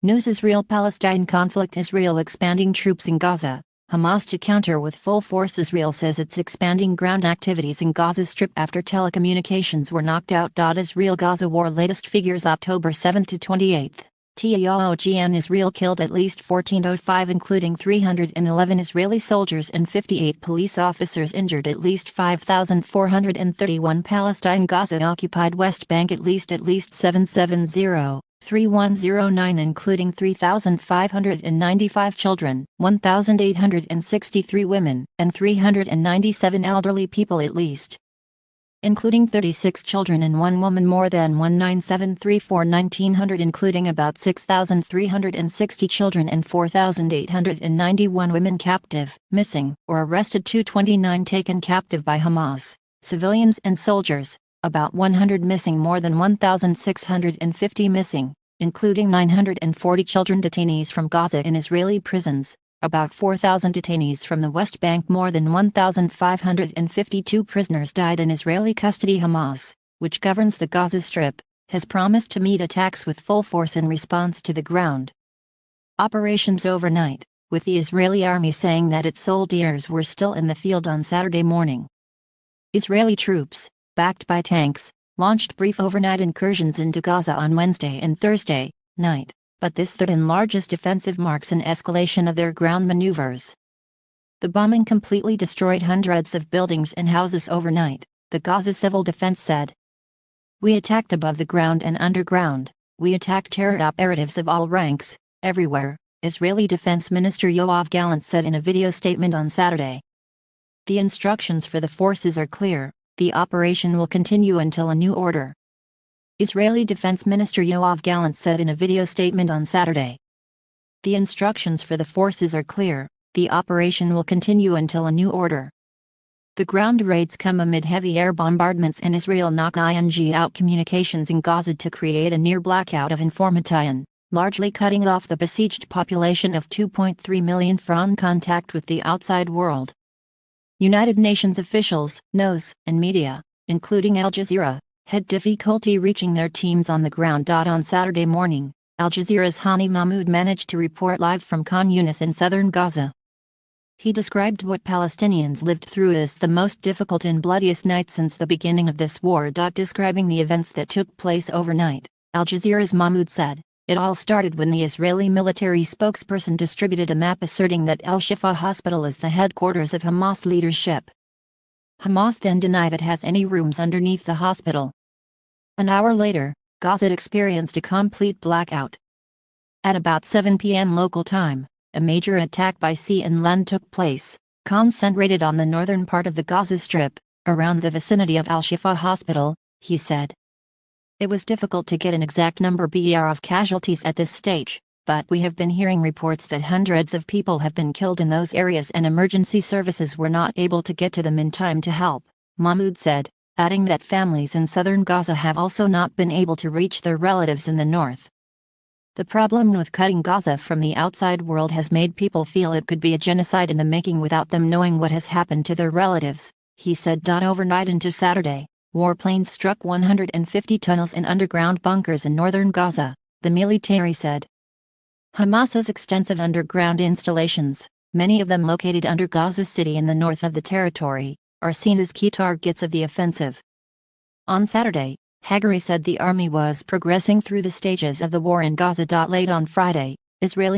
News: Israel-Palestine conflict. Israel expanding troops in Gaza, Hamas to counter with full force. Israel says it's expanding ground activities in Gaza Strip after telecommunications were knocked out. Israel-Gaza war. Latest figures October 7 to 28. TEOO. Israel killed at least 1405, including 311 Israeli soldiers and 58 police officers, injured at least 5,431. Palestine. Gaza occupied West Bank at least 770. 3109, including 3,595 children, 1,863 women, and 397 elderly people, at least, including 36 children and 1 woman. More than 19734 including about 6,360 children and 4,891 women captive, missing, or arrested. 229 taken captive by Hamas, civilians and soldiers, about 100 missing. More than 1,650 missing, including 940 children. Detainees from Gaza in Israeli prisons, about 4,000 detainees from the West Bank. More than 1,552 prisoners died in Israeli custody. Hamas, which governs the Gaza Strip, has promised to meet attacks with full force in response to the ground operations overnight, with the Israeli army saying that its soldiers were still in the field on Saturday morning. Israeli troops, backed by tanks, launched brief overnight incursions into Gaza on Wednesday and Thursday night, but this third and largest offensive marks an escalation of their ground maneuvers. The bombing completely destroyed hundreds of buildings and houses overnight, the Gaza Civil Defense said. We attacked above the ground and underground. We attacked terror operatives of all ranks, everywhere, Israeli Defense Minister Yoav Gallant said in a video statement on Saturday. The instructions for the forces are clear. The operation will continue until a new order. Israeli Defense Minister Yoav Gallant said in a video statement on Saturday. The instructions for the forces are clear. The operation will continue until a new order. The ground raids come amid heavy air bombardments, and Israel knocked out communications in Gaza to create a near blackout of information, largely cutting off the besieged population of 2.3 million from contact with the outside world. United Nations officials, NOS, and media, including Al Jazeera, had difficulty reaching their teams on the ground. On Saturday morning, Al Jazeera's Hani Mahmoud managed to report live from Khan Yunis in southern Gaza. He described what Palestinians lived through as the most difficult and bloodiest night since the beginning of this war. Describing the events that took place overnight, Al Jazeera's Mahmoud said, "It all started when the Israeli military spokesperson distributed a map asserting that Al-Shifa Hospital is the headquarters of Hamas leadership. Hamas then denied it has any rooms underneath the hospital." An hour later, Gaza experienced a complete blackout. At about 7 p.m. local time, a major attack by sea and land took place, concentrated on the northern part of the Gaza Strip, around the vicinity of Al-Shifa Hospital, he said. It was difficult to get an exact number of casualties at this stage, but we have been hearing reports that hundreds of people have been killed in those areas and emergency services were not able to get to them in time to help, Mahmoud said, adding that families in southern Gaza have also not been able to reach their relatives in the north. The problem with cutting Gaza from the outside world has made people feel it could be a genocide in the making without them knowing what has happened to their relatives, he said. Overnight into Saturday, warplanes struck 150 tunnels and underground bunkers in northern Gaza, the military said. Hamas's extensive underground installations, many of them located under Gaza City in the north of the territory, are seen as key targets of the offensive. On Saturday, Haggari said the army was progressing through the stages of the war in Gaza. Late on Friday, Israeli